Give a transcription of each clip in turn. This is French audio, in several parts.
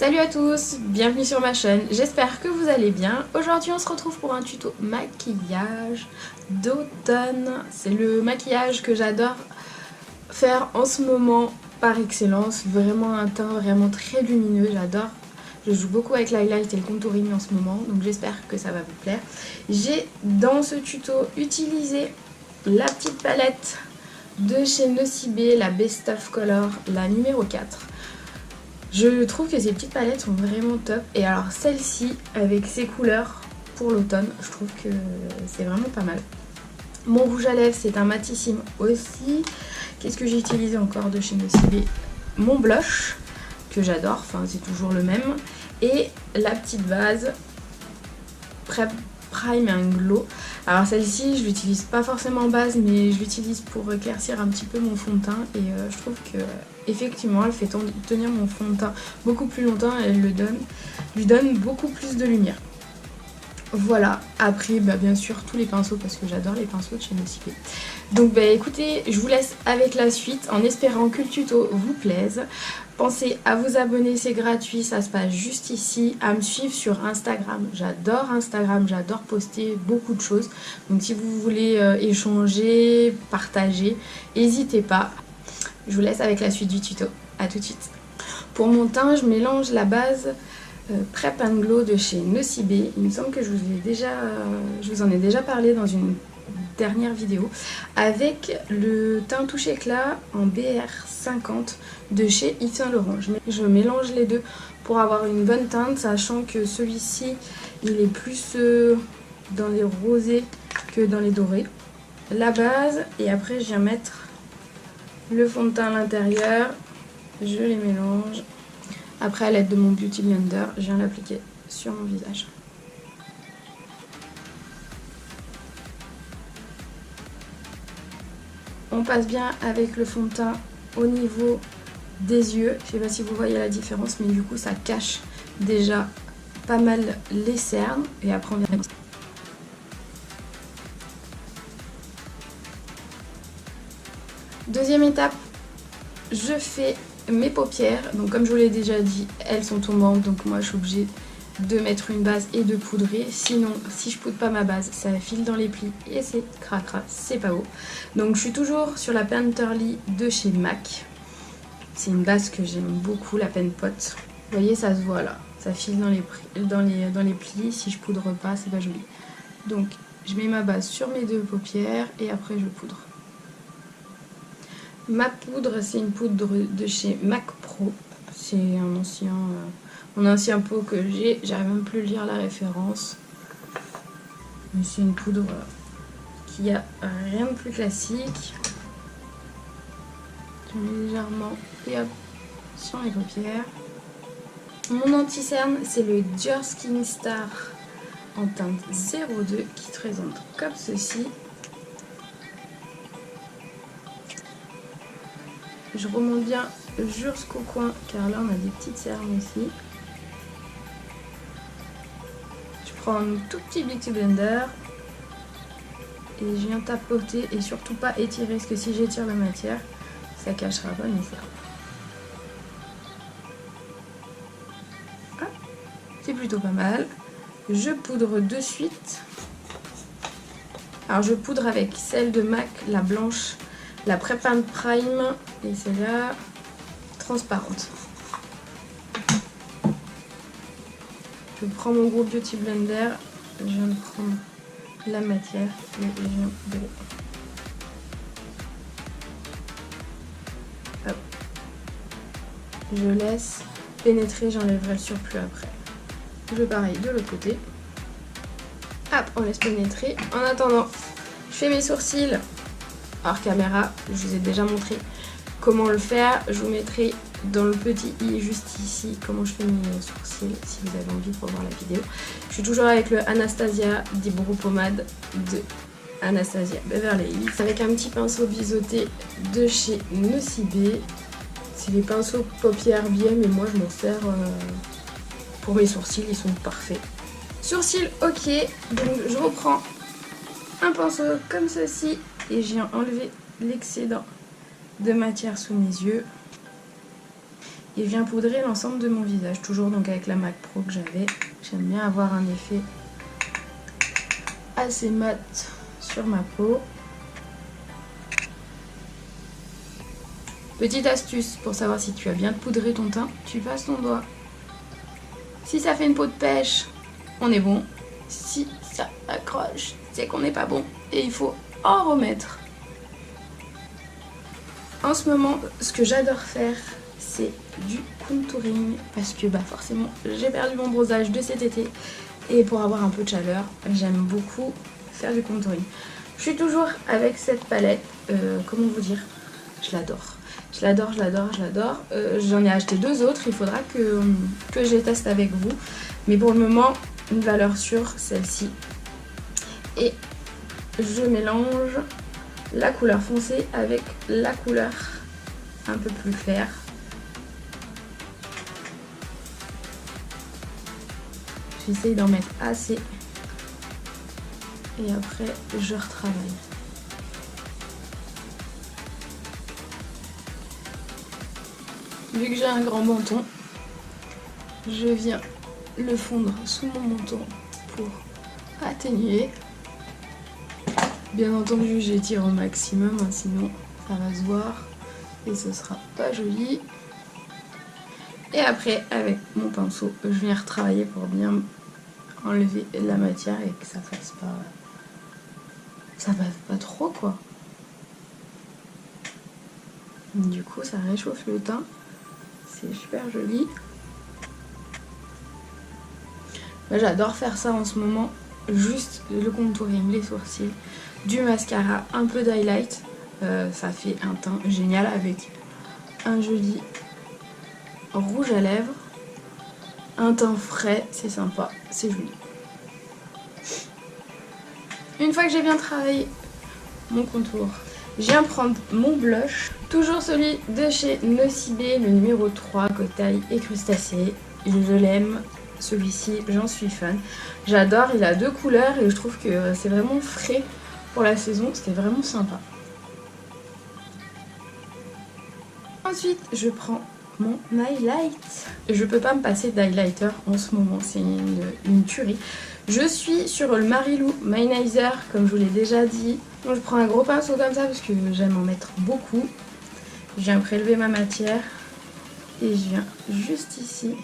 Salut à tous, bienvenue sur ma chaîne, j'espère que vous allez bien. Aujourd'hui on se retrouve pour un tuto maquillage d'automne. C'est le maquillage que j'adore faire en ce moment par excellence. Vraiment un teint vraiment très lumineux, j'adore. Je joue beaucoup avec l'highlight et le contouring en ce moment, donc j'espère que ça va vous plaire. J'ai dans ce tuto utilisé la petite palette de chez Nocibé, la Best of Color, la numéro 4. Je trouve que ces petites palettes sont vraiment top. Et alors celle-ci, avec ses couleurs pour l'automne, je trouve que c'est vraiment pas mal. Mon rouge à lèvres, c'est un matissime aussi. Qu'est-ce que j'ai utilisé encore de chez Nocibé? Mon blush, que j'adore, enfin c'est toujours le même. Et la petite base Prime and Glow. Alors celle-ci, je l'utilise pas forcément en base, mais je l'utilise pour éclaircir un petit peu mon fond de teint. Et je trouve que effectivement, elle fait tenir mon fond de teint beaucoup plus longtemps et elle lui donne beaucoup plus de lumière. Voilà, après bien sûr tous les pinceaux parce que j'adore les pinceaux de chez Nocibé. Donc écoutez, je vous laisse avec la suite en espérant que le tuto vous plaise. Pensez à vous abonner, c'est gratuit, ça se passe juste ici. À me suivre sur Instagram, j'adore poster beaucoup de choses. Donc si vous voulez échanger, partager, n'hésitez pas. Je vous laisse avec la suite du tuto, à tout de suite. Pour mon teint, je mélange la base Prep and Glow de chez Nocibé. Il me semble que je vous en ai déjà parlé dans une dernière vidéo, avec le teint touche éclat en BR50 de chez Yves Saint Laurent. Je mélange les deux pour avoir une bonne teinte, sachant que celui-ci il est plus dans les rosés que dans les dorés. La base, et après je viens mettre le fond de teint à l'intérieur, je les mélange. Après, à l'aide de mon Beauty Blender, je viens l'appliquer sur mon visage. On passe bien avec le fond de teint au niveau des yeux. Je ne sais pas si vous voyez la différence, mais du coup, ça cache déjà pas mal les cernes. Et après, on vient... Deuxième étape, je fais mes paupières. Donc comme je vous l'ai déjà dit, elles sont tombantes, donc moi je suis obligée de mettre une base et de poudrer. Sinon, si je poudre pas ma base, ça file dans les plis et c'est cracra, c'est pas beau. Donc je suis toujours sur la Painterly de chez MAC. C'est une base que j'aime beaucoup, la Pen Pot. Vous voyez, ça se voit là, ça file dans les plis. Si je poudre pas, c'est pas joli. Donc je mets ma base sur mes deux paupières et après je poudre. Ma poudre, c'est une poudre de chez MAC Pro. C'est mon ancien pot que j'ai. J'arrive même plus à lire la référence. Mais c'est une poudre qui a rien de plus classique. Je mets légèrement et hop, sur mes paupières. Mon anti-cerne, c'est le Dior Skin Star en teinte 02 qui se présente comme ceci. Je remonte bien jusqu'au coin car là on a des petites cernes aussi. Je prends un tout petit Beauty Blender et je viens tapoter et surtout pas étirer parce que si j'étire la matière, ça cachera pas mes cernes. Ah, c'est plutôt pas mal. Je poudre de suite. Alors je poudre avec celle de MAC, la blanche. La Prep and Prime et celle-là transparente. Je prends mon gros Beauty Blender, je viens de prendre la matière et je viens de... Hop. Je laisse pénétrer, j'enlèverai le surplus après. Je fais pareil de l'autre côté. Hop, on laisse pénétrer. En attendant, je fais mes sourcils. Hors caméra, je vous ai déjà montré comment le faire. Je vous mettrai dans le petit i juste ici comment je fais mes sourcils si vous avez envie pour voir la vidéo. Je suis toujours avec le Anastasia d'Eyebrow Pomade de Anastasia Beverly Hills avec un petit pinceau biseauté de chez Nocibé. C'est les pinceaux paupières bien, mais moi je m'en sers pour mes sourcils, ils sont parfaits. Sourcils ok, donc je reprends un pinceau comme ceci et je viens enlever l'excédent de matière sous mes yeux. Et je viens poudrer l'ensemble de mon visage, toujours donc avec la MAC Pro que j'avais. J'aime bien avoir un effet assez mat sur ma peau. Petite astuce pour savoir si tu as bien poudré ton teint, tu passes ton doigt. Si ça fait une peau de pêche, on est bon. Si ça accroche, c'est qu'on n'est pas bon et il faut en remettre. En ce moment, ce que j'adore faire, c'est du contouring parce que forcément, j'ai perdu mon bronzage de cet été et pour avoir un peu de chaleur, j'aime beaucoup faire du contouring. Je suis toujours avec cette palette, comment vous dire, je l'adore. Je l'adore. J'en ai acheté 2 autres, il faudra que je les teste avec vous. Mais pour le moment, une valeur sûre, celle-ci. Et je mélange la couleur foncée avec la couleur un peu plus claire. J'essaye d'en mettre assez. Et après, je retravaille. Vu que j'ai un grand menton, je viens le fondre sous mon menton pour atténuer. Bien entendu, j'étire au maximum, sinon ça va se voir et ce sera pas joli. Et après, avec mon pinceau, je viens retravailler pour bien enlever la matière et que ça fasse pas trop quoi. Du coup, ça réchauffe le teint. C'est super joli. Moi, j'adore faire ça en ce moment. Juste le contouring, les sourcils, du mascara, un peu d'highlight. Ça fait un teint génial avec un joli rouge à lèvres. Un teint frais, c'est sympa, c'est joli. Une fois que j'ai bien travaillé mon contour, je viens prendre mon blush. Toujours celui de chez Nocibé, le numéro 3, cocaille et crustacé. Je l'aime, celui-ci, j'en suis fan. J'adore, il a 2 couleurs et je trouve que c'est vraiment frais pour la saison, c'était vraiment sympa. Ensuite, je prends mon highlight. Je peux pas me passer d'highlighter en ce moment, c'est une tuerie. Je suis sur le Marilou Mayonnaise, comme je vous l'ai déjà dit. Donc je prends un gros pinceau comme ça parce que j'aime en mettre beaucoup. Je viens prélever ma matière et je viens juste ici.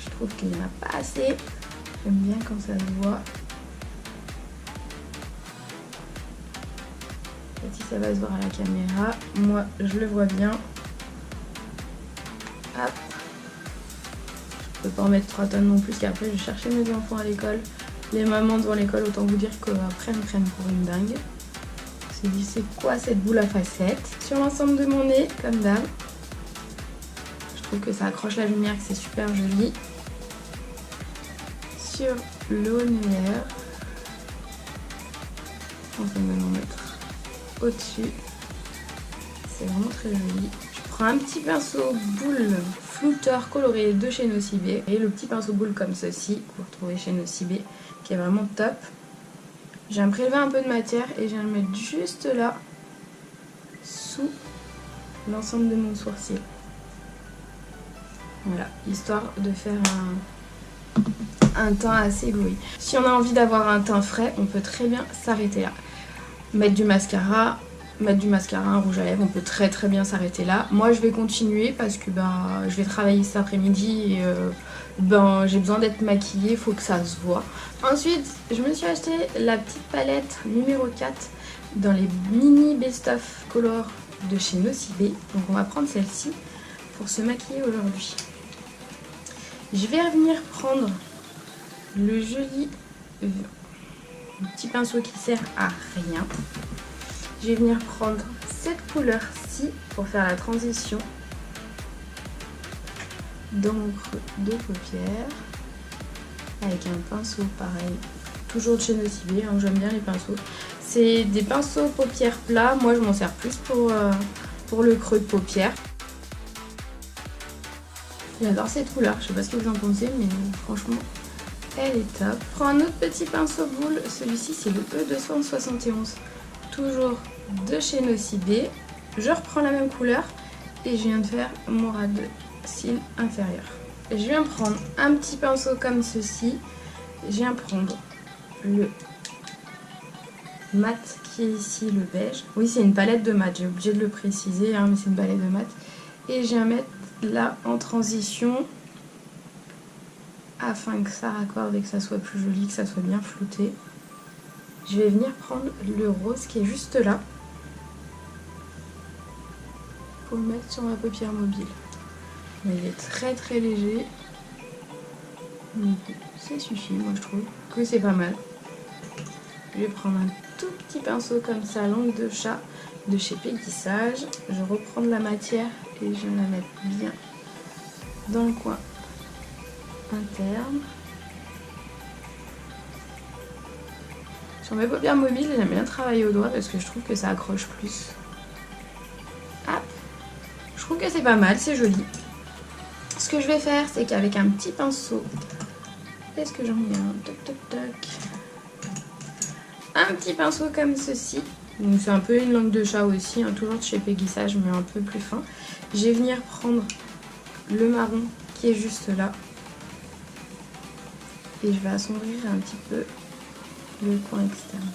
Je trouve qu'il n'y en a pas assez. J'aime bien quand ça se voit. Et si ça va se voir à la caméra, moi je le vois bien. Hop. Je peux pas en mettre 3 tonnes non plus, parce qu'après je vais chercher mes enfants à l'école. Les mamans devant l'école, autant vous dire qu'après elles me prennent pour une dingue. Je me suis dit, c'est quoi cette boule à facettes? Sur l'ensemble de mon nez, comme d'hab. Je trouve que ça accroche la lumière, que c'est super joli. Sur le haut de lumière. On peut même en mettre au-dessus. C'est vraiment très joli. Je prends un petit pinceau boule flouteur coloré de chez Nocibé. Et le petit pinceau boule comme ceci, que vous retrouvez chez Nocibé, qui est vraiment top. Je viens prélever un peu de matière et je viens le mettre juste là, sous l'ensemble de mon sourcil. Voilà, histoire de faire un teint assez glowy. Si on a envie d'avoir un teint frais, on peut très bien s'arrêter là. Mettre du mascara, un rouge à lèvres, on peut très bien s'arrêter là. Moi je vais continuer parce que je vais travailler cet après-midi et j'ai besoin d'être maquillée, il faut que ça se voit. Ensuite, je me suis acheté la petite palette numéro 4 dans les mini best-of color de chez Nocibé. Donc on va prendre celle-ci pour se maquiller aujourd'hui. Je vais revenir prendre le joli petit pinceau qui sert à rien. Je vais venir prendre cette couleur-ci pour faire la transition d'encre de paupières avec un pinceau pareil, toujours de chez Nocibé, hein, j'aime bien les pinceaux. C'est des pinceaux paupières plats, moi je m'en sers plus pour le creux de paupières. J'adore cette couleur, je sais pas ce que vous en pensez, mais franchement elle est top. Je prends un autre petit pinceau boule, celui-ci c'est le E271, toujours de chez Nocibé. Je reprends la même couleur et je viens de faire mon ras de cils inférieur. Je viens prendre un petit pinceau comme ceci, je viens prendre le mat qui est ici, le beige. Oui, c'est une palette de mat, j'ai obligé de le préciser, hein, mais c'est une palette de mat. Et je viens mettre là en transition afin que ça raccorde et que ça soit plus joli, que ça soit bien flouté. Je vais venir prendre le rose qui est juste là pour le mettre sur ma paupière mobile. Mais il est très très léger. Ça suffit, moi je trouve que c'est pas mal. Je vais prendre un tout petit pinceau comme ça, langue de chat de chez Péguissage. Je reprends de la matière et je vais la mettre bien dans le coin interne. Sur mes paupières mobiles, j'aime bien travailler au doigt parce que je trouve que ça accroche plus. Hop. Je trouve que c'est pas mal, c'est joli. Ce que je vais faire, c'est qu'avec un petit pinceau, est-ce que j'en ai un? Toc toc toc. Un petit pinceau comme ceci. Donc c'est un peu une langue de chat aussi, hein, toujours de chez Péguissage, mais un peu plus fin. Je vais venir prendre le marron qui est juste là. Et je vais assombrir un petit peu le coin externe.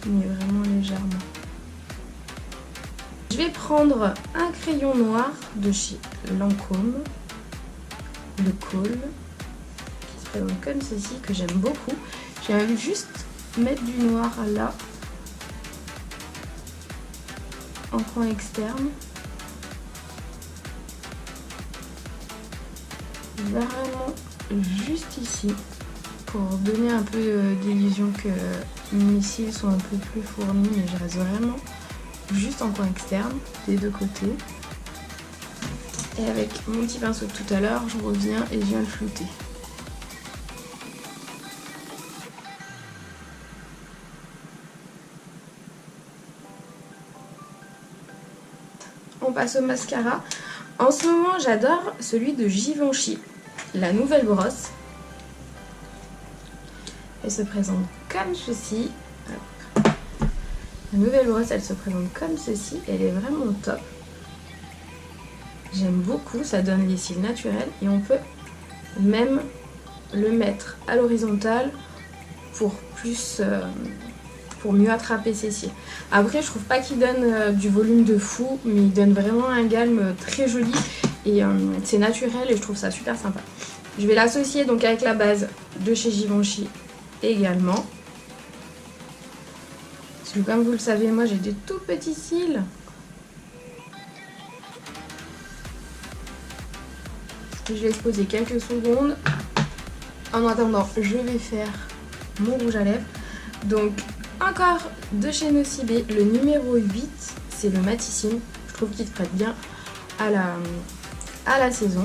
Mais vraiment légèrement. Je vais prendre un crayon noir de chez Lancôme, le Kohl, qui se présente comme ceci, que j'aime beaucoup. Je vais juste mettre du noir là, en coin externe. Vraiment juste ici, pour donner un peu d'illusion que mes cils sont un peu plus fournis, mais je reste vraiment juste en coin externe des deux côtés. Et avec mon petit pinceau de tout à l'heure, je reviens et je viens le flouter. On passe au mascara. En ce moment, j'adore celui de Givenchy, la nouvelle brosse. Elle se présente comme ceci. Hop. La nouvelle brosse, elle se présente comme ceci. Elle est vraiment top. J'aime beaucoup, ça donne les cils naturels. Et on peut même le mettre à l'horizontale pour mieux attraper ses cils. Après, je trouve pas qu'il donne du volume de fou, mais il donne vraiment un galme très joli. Et c'est naturel et je trouve ça super sympa. Je vais l'associer donc avec la base de chez Givenchy également. Parce que comme vous le savez, moi j'ai des tout petits cils. Je vais se poser quelques secondes. En attendant, je vais faire mon rouge à lèvres. Donc encore de chez Nocibé, le numéro 8, c'est le Matissime. Je trouve qu'il se prête bien à la saison.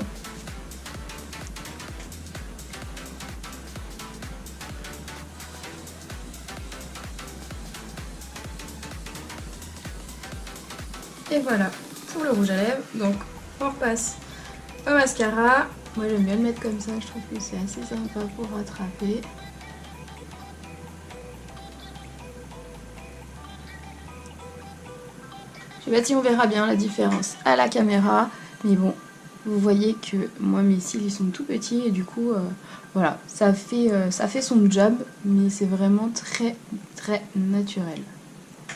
Et voilà pour le rouge à lèvres. Donc on repasse au mascara. Moi j'aime bien le mettre comme ça, je trouve que c'est assez sympa pour rattraper. Je sais pas si on verra bien la différence à la caméra, mais bon, vous voyez que moi mes cils ils sont tout petits et du coup voilà, ça fait son job, mais c'est vraiment très très naturel.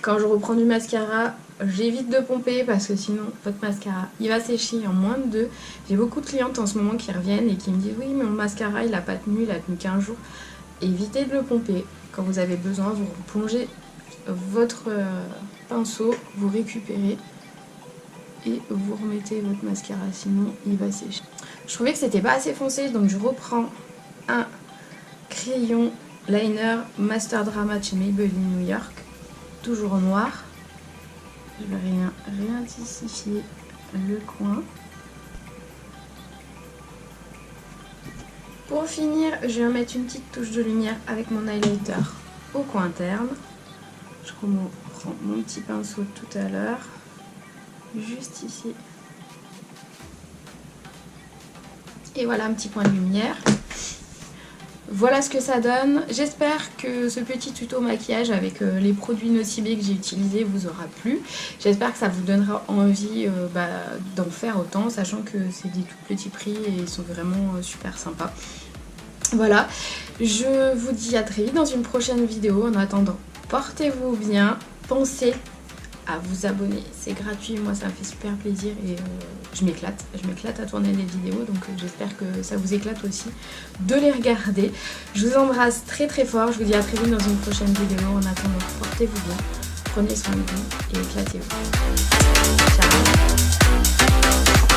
Quand je reprends du mascara, j'évite de pomper parce que sinon votre mascara il va sécher en moins de 2. J'ai beaucoup de clientes en ce moment qui reviennent et qui me disent oui mais mon mascara il a pas tenu, il a tenu 15 jours. Évitez de le pomper. Quand vous avez besoin, vous plongez votre pinceau, vous récupérez et vous remettez votre mascara, sinon il va sécher. Je trouvais que c'était pas assez foncé, donc je reprends un crayon liner Master Drama de chez Maybelline New York, toujours en noir. Je vais réintensifier le coin. Pour finir, je vais mettre une petite touche de lumière avec mon highlighter au coin interne. Je reprends mon petit pinceau de tout à l'heure, juste ici. Et voilà un petit point de lumière. voilà ce que ça donne. J'espère que ce petit tuto maquillage avec les produits Nocibé que j'ai utilisés vous aura plu. J'espère que ça vous donnera envie d'en faire autant, sachant que c'est des tout petits prix et ils sont vraiment super sympas. Voilà, je vous dis à très vite dans une prochaine vidéo. En attendant, portez-vous bien, pensez à vous abonner, c'est gratuit, moi ça me fait super plaisir et je m'éclate à tourner les vidéos, donc j'espère que ça vous éclate aussi de les regarder. Je vous embrasse très très fort, je vous dis à très vite dans une prochaine vidéo. En attendant, portez-vous bien, prenez soin de vous et éclatez-vous. Ciao.